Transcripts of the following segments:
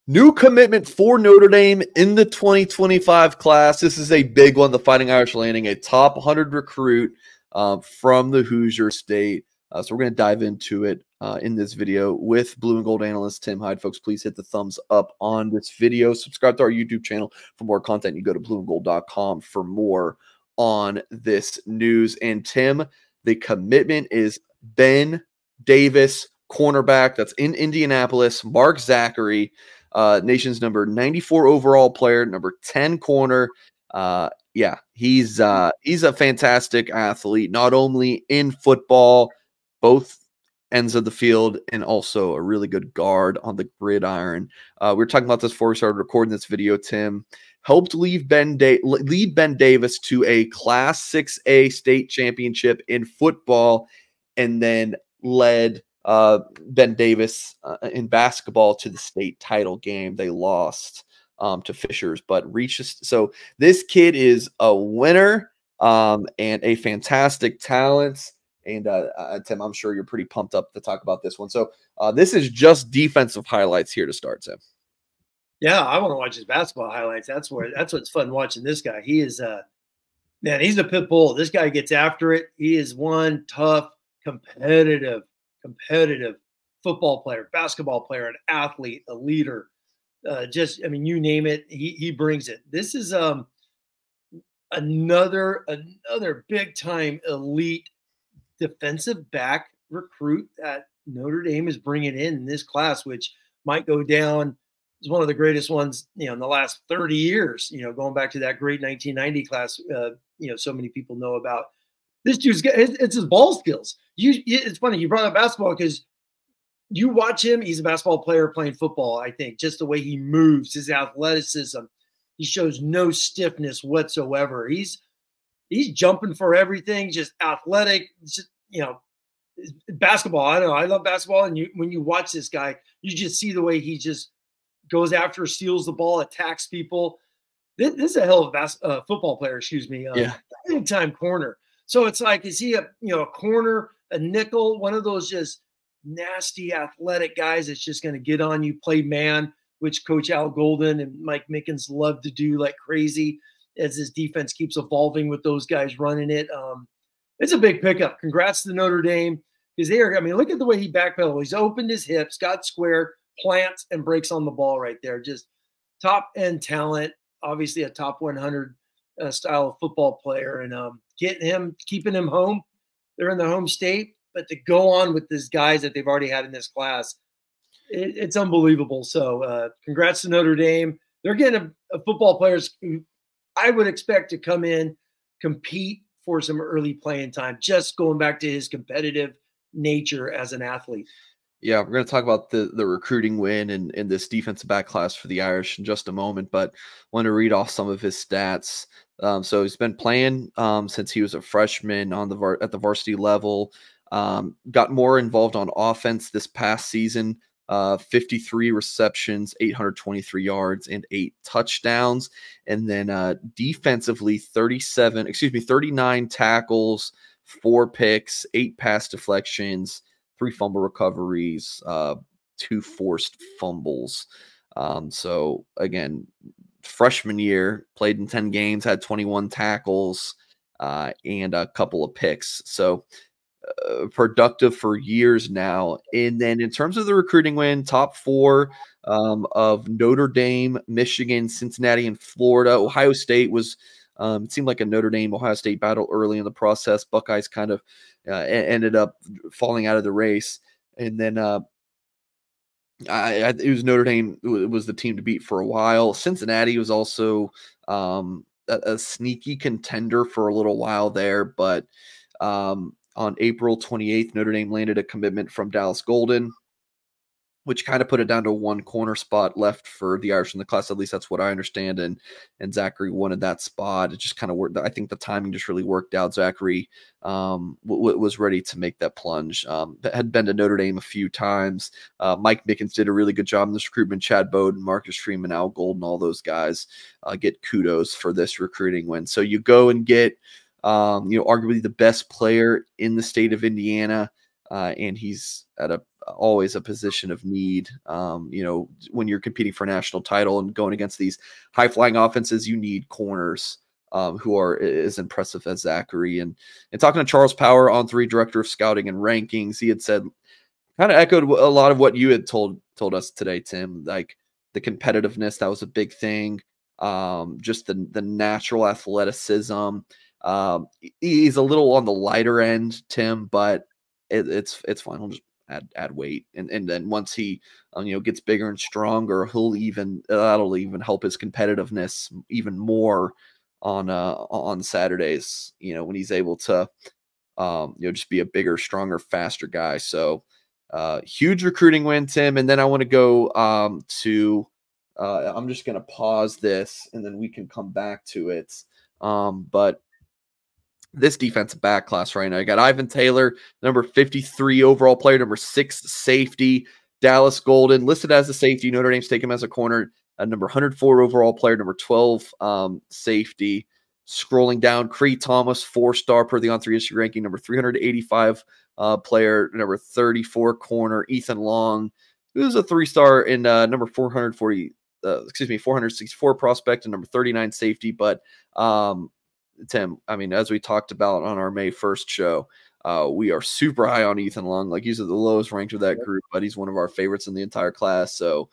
New commitment for Notre Dame in the 2025 class. This is a big one. The Fighting Irish landing a top 100 recruit from the Hoosier State. So we're going to dive into it in this video with blue and gold analyst Tim Hyde. Folks, please hit the thumbs up on this video. Subscribe to our YouTube channel for more content. You go to blueandgold.com for more on this news. And Tim, the commitment is Ben Davis, cornerback. That's in Indianapolis. Mark Zackery. Nation's number 94 overall player, number 10 corner. Yeah, he's a fantastic athlete, not only in football, both ends of the field, and also a really good guard on the gridiron. We were talking about this before we started recording this video. Tim helped lead Ben Davis to a Class 6A state championship in football, and then led Ben Davis in basketball to the state title game. They lost to Fishers, but reached. So this kid is a winner and a fantastic talent. And Tim, I'm sure you're pretty pumped up to talk about this one. So this is just defensive highlights here to start, Tim. Yeah, I want to watch his basketball highlights. That's what's fun watching this guy. He is man, he's a pit bull. This guy gets after it. He is one tough, competitive football player, basketball player, an athlete, a leader. I mean, you name it, he brings it. This is another big time elite defensive back recruit that Notre Dame is bringing in this class, which might go down as one of the greatest ones, in the last 30 years. Going back to that great 1990 class, so many people know about. This dude's it's his ball skills. It's funny you brought up basketball because you watch him. He's a basketball player playing football. I think just the way he moves, his athleticism, he shows no stiffness whatsoever. He's jumping for everything, just athletic. Just, basketball. I know I love basketball, and when you watch this guy, you just see the way he just goes after, steals the ball, attacks people. This is a hell of a football player. Excuse me. Big time corner. So it's like, is he a corner, a nickel, one of those just nasty athletic guys that's just going to get on you, play man, which Coach Al Golden and Mike Mickens love to do like crazy as his defense keeps evolving with those guys running it. It's a big pickup. Congrats to Notre Dame because look at the way he backpedaled. He's opened his hips, got square, plants, and breaks on the ball right there. Just top end talent, obviously a top 100 style of football player, and keeping him home. They're in the home state, but to go on with these guys that they've already had in this class, it's unbelievable. So congrats to Notre Dame. They're getting a football players who I would expect to come in, compete for some early playing time, just going back to his competitive nature as an athlete. Yeah, we're going to talk about the recruiting win and this defensive back class for the Irish in just a moment, but I want to read off some of his stats. So he's been playing since he was a freshman at the varsity level. Got more involved on offense this past season. 53 receptions, 823 yards, and 8 touchdowns. And then defensively, 39 tackles, 4 picks, 8 pass deflections, 3 fumble recoveries, 2 forced fumbles. So again, freshman year, played in 10 games, had 21 tackles, and a couple of picks. So productive for years now. And then in terms of the recruiting win, top 4 of Notre Dame, Michigan, Cincinnati, and Florida. Ohio State was it seemed like a Notre Dame Ohio State battle early in the process. Buckeyes kind of ended up falling out of the race, and then it was Notre Dame was the team to beat for a while. Cincinnati was also a sneaky contender for a little while there, but on April 28th, Notre Dame landed a commitment from Dallas Golden, which kind of put it down to 1 corner spot left for the Irish in the class. At least that's what I understand. And Zackery wanted that spot. It just kind of worked. I think the timing just really worked out. Zackery was ready to make that plunge. Had been to Notre Dame a few times. Mike Mickens did a really good job in this recruitment. Chad Bowden, Marcus Freeman, Al Golden, all those guys get kudos for this recruiting win. So you go and get arguably the best player in the state of Indiana, and he's at a always a position of need. You know, when you're competing for a national title and going against these high flying offenses, you need corners who are as impressive as Zackery. And talking to Charles Power, On3 director of scouting and rankings, he had said, kind of echoed a lot of what you had told us today, Tim. Like the competitiveness, that was a big thing. Just the natural athleticism. He's a little on the lighter end, Tim, but it's fine. He'll just add weight, and then once he you know, gets bigger and stronger, that'll even help his competitiveness even more on Saturdays. You know, when he's able to you know, just be a bigger, stronger, faster guy. So huge recruiting win, Tim. And then I want to go to I'm just going to pause this and then we can come back to it. But this defensive back class right now, you got Ivan Taylor, number 53 overall player, number 6 safety. Dallas Golden listed as a safety. Notre Dame's taken him as a corner. Number 104 overall player, number 12 safety. Scrolling down, Cree Thomas, 4-star per the On3 issue ranking, number 385 player, number 34 corner. Ethan Long, who's a 3-star in number 464 prospect and number 39 safety. But Tim, I mean, as we talked about on our May 1st show, we are super high on Ethan Long. Like, he's at the lowest ranked of that group, but he's one of our favorites in the entire class. So,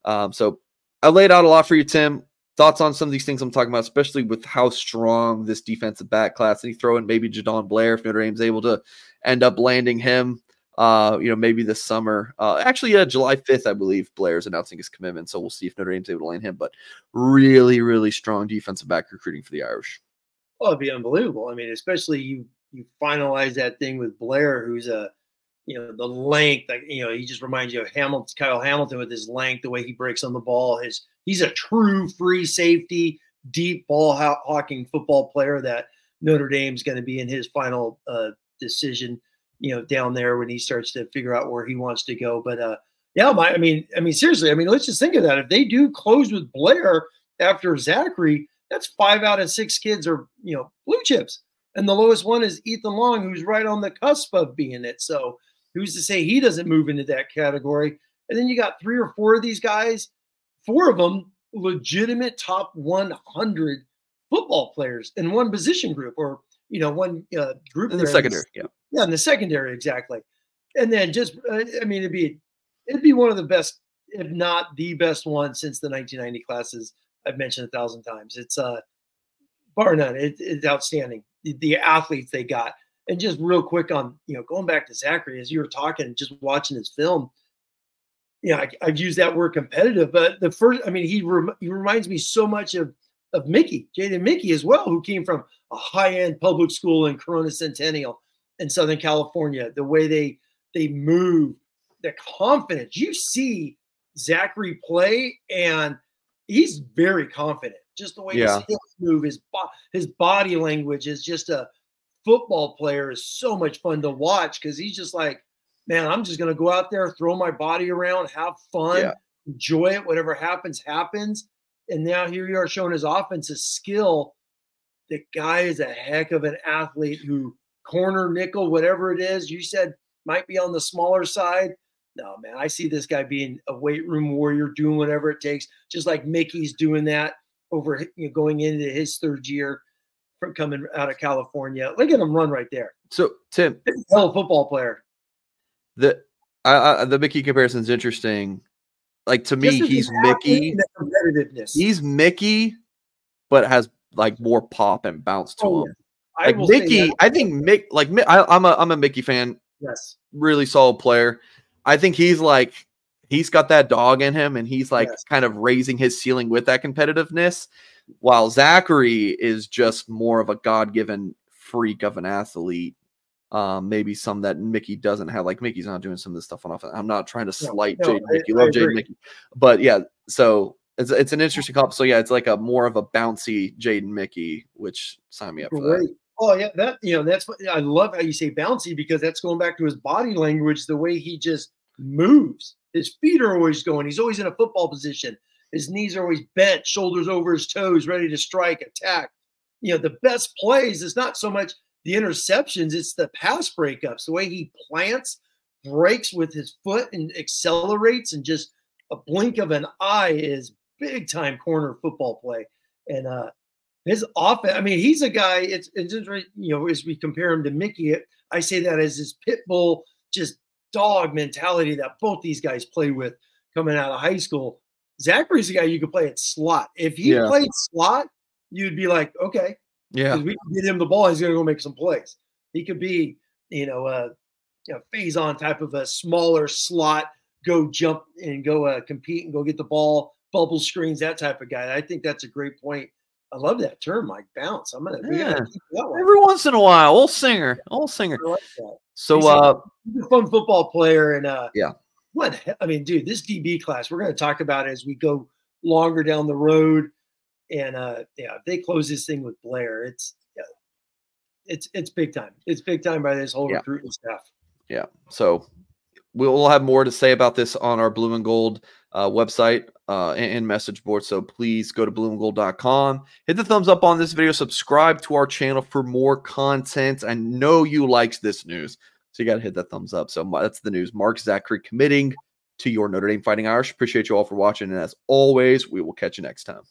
so I laid out a lot for you, Tim. Thoughts on some of these things I'm talking about, especially with how strong this defensive back class. And you throw in maybe Jadon Blair if Notre Dame's able to end up landing him, you know, maybe this summer. Actually, July 5th, I believe Blair's announcing his commitment. So we'll see if Notre Dame's able to land him. But really, really strong defensive back recruiting for the Irish. Oh, it'd be unbelievable. I mean, especially you finalize that thing with Blair, who's a, you know, the length, like, you know, he just reminds you of Kyle Hamilton with his length, the way he breaks on the ball. He's a true free safety, deep ball hawking football player that Notre Dame's going to be in his final decision, you know, down there when he starts to figure out where he wants to go. But yeah, I mean, seriously, I mean, let's just think of that. If they do close with Blair after Zackery, that's 5 out of 6 kids are, you know, blue chips. And the lowest one is Ethan Long, who's right on the cusp of being it. So who's to say he doesn't move into that category? And then you got 3 or 4 of these guys, 4 of them legitimate top 100 football players in one position group, or, you know, one group in the secondary. Yeah, in the secondary, exactly. And then just, I mean, it'd be one of the best, if not the best one since the 1990 classes I've mentioned 1,000 times. It's bar none. It's outstanding. The athletes they got. And just real quick on, you know, going back to Zackery, as you were talking, just watching his film, yeah, I've used that word competitive, but the first, I mean, he reminds me so much of Mickey, Jaden Mickey as well, who came from a high-end public school in Corona Centennial in Southern California. The way they move, the confidence. You see Zackery play, and he's very confident. Just the way his hips move, his body language is just a football player is so much fun to watch, because he's just like, man, I'm just going to go out there, throw my body around, have fun, enjoy it. Whatever happens, happens. And now here you are showing his offensive skill. The guy is a heck of an athlete who corner, nickel, whatever it is, you said might be on the smaller side. No, man, I see this guy being a weight room warrior, doing whatever it takes, just like Mickey's doing that over, you know, going into his 3rd year from coming out of California. Look at him run right there. So, Tim, hell football player. The Mickey comparison is interesting. Like, to me, he's Mickey. He's Mickey, but has like more pop and bounce to him. Yeah. Like Mickey, I think I'm a Mickey fan. Yes, really solid player. I think he's got that dog in him, and he's kind of raising his ceiling with that competitiveness. While Zackery is just more of a God-given freak of an athlete. Maybe some that Mickey doesn't have. Like, Mickey's not doing some of this stuff on offense. I'm not trying to slight Jaden Mickey. Love Jaden Mickey. But yeah, so it's an interesting comp. So yeah, it's like a more of a bouncy Jaden Mickey, which sign me up for that. Oh yeah, that's what I love how you say bouncy, because that's going back to his body language, the way he just moves. His feet are always going. He's always in a football position. His knees are always bent, shoulders over his toes, ready to strike, attack. You know, the best plays is not so much the interceptions, it's the pass breakups, the way he plants, breaks with his foot and accelerates, and just a blink of an eye is big time corner football play. And his offense, I mean, he's a guy, it's interesting, you know, as we compare him to Mickey, I say that as his pit bull, just dog mentality that both these guys play with coming out of high school. Zackery's a guy you could play at slot. If he played slot, you'd be like, okay, because we can get him the ball, he's going to go make some plays. He could be, you know, phase on type of a smaller slot, go jump and go compete and go get the ball, bubble screens, that type of guy. I think that's a great point. I love that term, Mike. Bounce. We gotta keep that one. Every once in a while, old singer. I like that. So, he's a fun football player, and I mean, dude, this DB class, we're going to talk about it as we go longer down the road, and if they close this thing with Blair, it's big time. It's big time by this whole recruiting staff. Yeah. So we'll have more to say about this on our Blue and Gold website and message board. So please go to blueandgold.com. Hit the thumbs up on this video. Subscribe to our channel for more content. I know you liked this news, so you got to hit that thumbs up. So that's the news. Mark Zackery committing to your Notre Dame Fighting Irish. Appreciate you all for watching. And as always, we will catch you next time.